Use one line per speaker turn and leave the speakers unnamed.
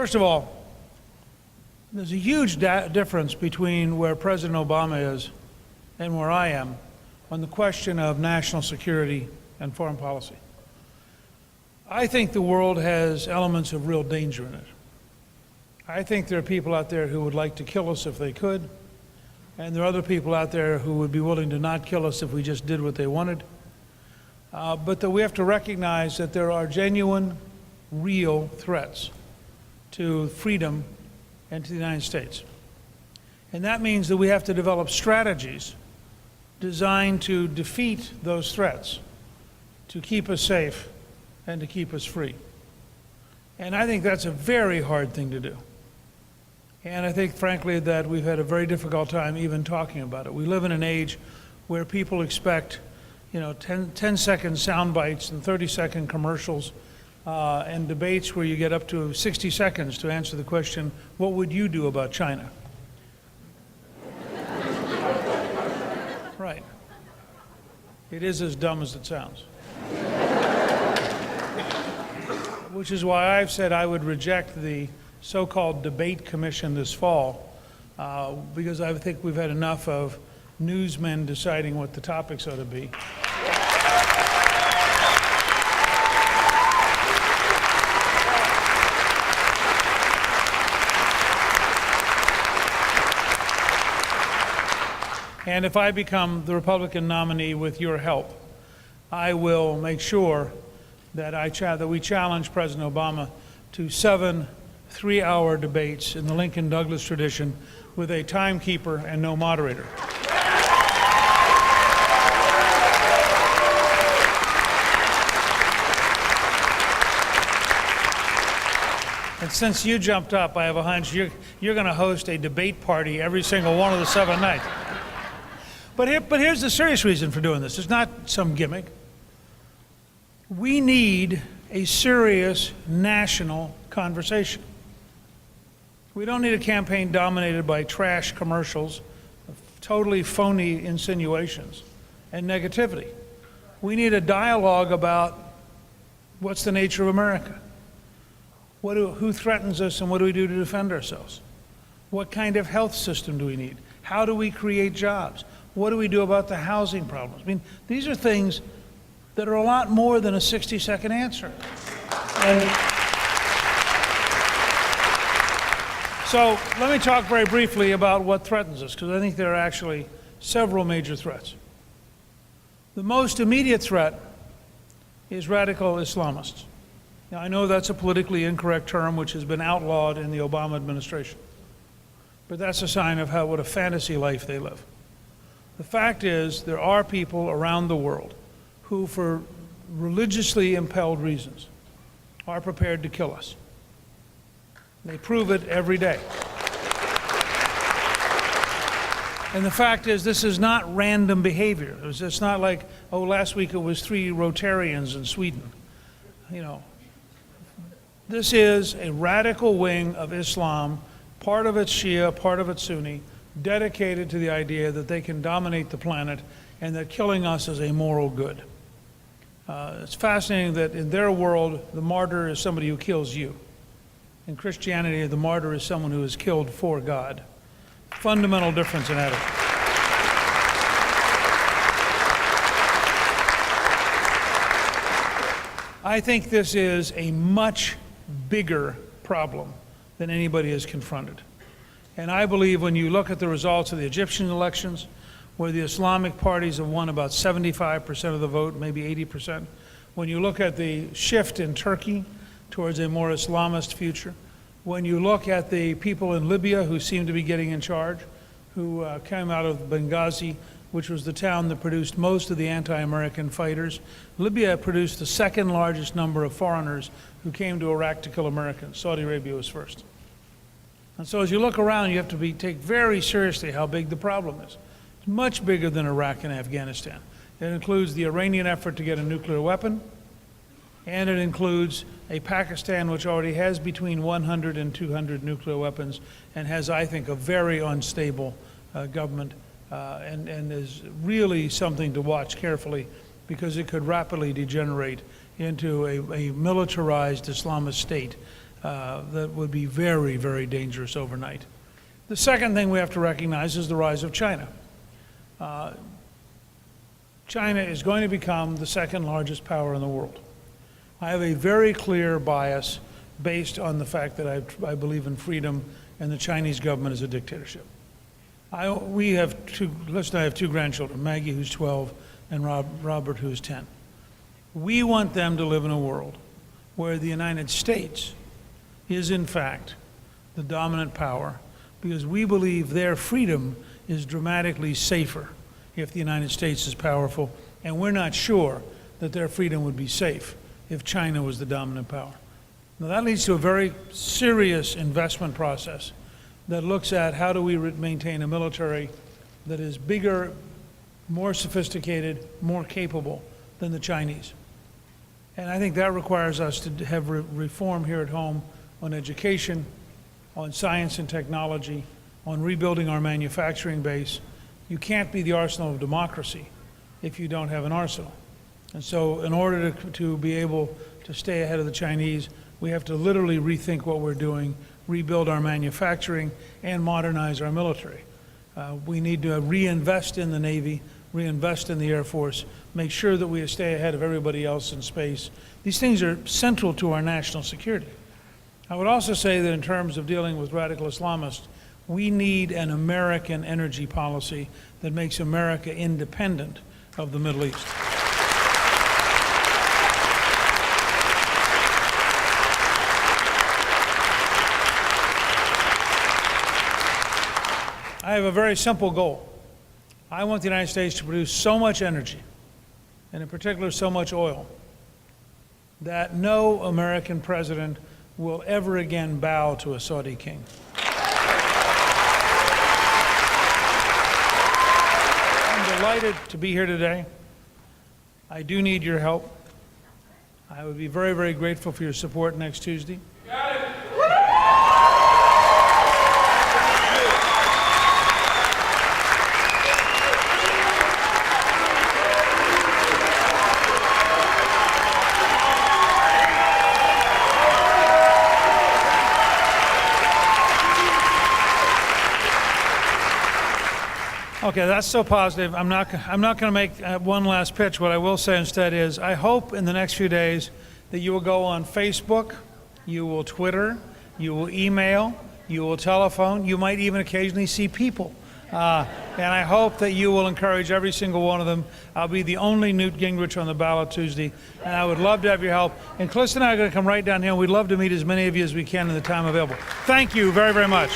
First of all, there's a huge difference between where President Obama is and where I am on the question of national security and foreign policy. I think the world has elements of real danger in it. I think there are people out there who would like to kill us if they could, and there are other people out there who would be willing to not kill us if we just did what they wanted. But that we have to recognize that there are genuine, real threats to freedom and to the United States. And that means that we have to develop strategies designed to defeat those threats, to keep us safe and to keep us free. And I think that's a very hard thing to do. And I think, frankly, that we've had a very difficult time even talking about it. We live in an age where people expect, 10-second sound bites and 30-second commercials and debates where you get up to 60 seconds to answer the question, what would you do about China? Right. It is as dumb as it sounds. Which is why I've said I would reject the so-called debate commission this fall, because I think we've had enough of newsmen deciding what the topics ought to be. And if I become the Republican nominee with your help, I will make sure that we challenge President Obama to 7 3-hour debates in the Lincoln-Douglas tradition with a timekeeper and no moderator. And since you jumped up, I have a hunch you're going to host a debate party every single one of the 7 nights. But here's the serious reason for doing this. It's not some gimmick. We need a serious national conversation. We don't need a campaign dominated by trash commercials, totally phony insinuations, and negativity. We need a dialogue about what's the nature of America. Who threatens us and what do we do to defend ourselves? What kind of health system do we need? How do we create jobs? What do we do about the housing problems? I mean, these are things that are a lot more than a 60-second answer. And so let me talk very briefly about what threatens us, because I think there are actually several major threats. The most immediate threat is radical Islamists. Now, I know that's a politically incorrect term which has been outlawed in the Obama administration, but that's a sign of what a fantasy life they live. The fact is, there are people around the world who, for religiously impelled reasons, are prepared to kill us. They prove it every day. And the fact is, this is not random behavior. It's not like, last week it was 3 Rotarians in Sweden. This is a radical wing of Islam, part of it's Shia, part of it's Sunni, dedicated to the idea that they can dominate the planet and that killing us is a moral good. It's fascinating that in their world, the martyr is somebody who kills you. In Christianity, the martyr is someone who is killed for God. Fundamental difference in attitude. I think this is a much bigger problem than anybody has confronted. And I believe when you look at the results of the Egyptian elections, where the Islamic parties have won about 75% of the vote, maybe 80%, when you look at the shift in Turkey towards a more Islamist future, when you look at the people in Libya who seem to be getting in charge, who came out of Benghazi, which was the town that produced most of the anti-American fighters. Libya produced the 2nd largest number of foreigners who came to Iraq to kill Americans. Saudi Arabia was first. And so as you look around, you have to take very seriously how big the problem is. It's much bigger than Iraq and Afghanistan. It includes the Iranian effort to get a nuclear weapon, and it includes a Pakistan which already has between 100 and 200 nuclear weapons and has, I think, a very unstable government and is really something to watch carefully because it could rapidly degenerate into a militarized Islamist state that would be very, very dangerous overnight. The second thing we have to recognize is the rise of China. China is going to become the second largest power in the world. I have a very clear bias based on the fact that I believe in freedom, and the Chinese government is a dictatorship. We have two, listen, I have two grandchildren, Maggie, who's 12, and Robert, who's 10. We want them to live in a world where the United States is, in fact, the dominant power, because we believe their freedom is dramatically safer if the United States is powerful, and we're not sure that their freedom would be safe if China was the dominant power. Now that leads to a very serious investment process that looks at how do we maintain a military that is bigger, more sophisticated, more capable than the Chinese. And I think that requires us to have reform here at home on education, on science and technology, on rebuilding our manufacturing base. You can't be the arsenal of democracy if you don't have an arsenal. And so in order to be able to stay ahead of the Chinese, we have to literally rethink what we're doing, rebuild our manufacturing, and modernize our military. We need to reinvest in the Navy, reinvest in the Air Force, make sure that we stay ahead of everybody else in space. These things are central to our national security. I would also say that in terms of dealing with radical Islamists, we need an American energy policy that makes America independent of the Middle East. I have a very simple goal. I want the United States to produce so much energy, and in particular so much oil, that no American president will ever again bow to a Saudi king. I'm delighted to be here today. I do need your help. I would be very, very grateful for your support next Tuesday. Okay, that's so positive. I'm not going to make one last pitch. What I will say instead is I hope in the next few days that you will go on Facebook, you will Twitter, you will email, you will telephone, you might even occasionally see people. And I hope that you will encourage every single one of them. I'll be the only Newt Gingrich on the ballot Tuesday, and I would love to have your help. And Calista and I are going to come right down here, and we'd love to meet as many of you as we can in the time available. Thank you very, very much.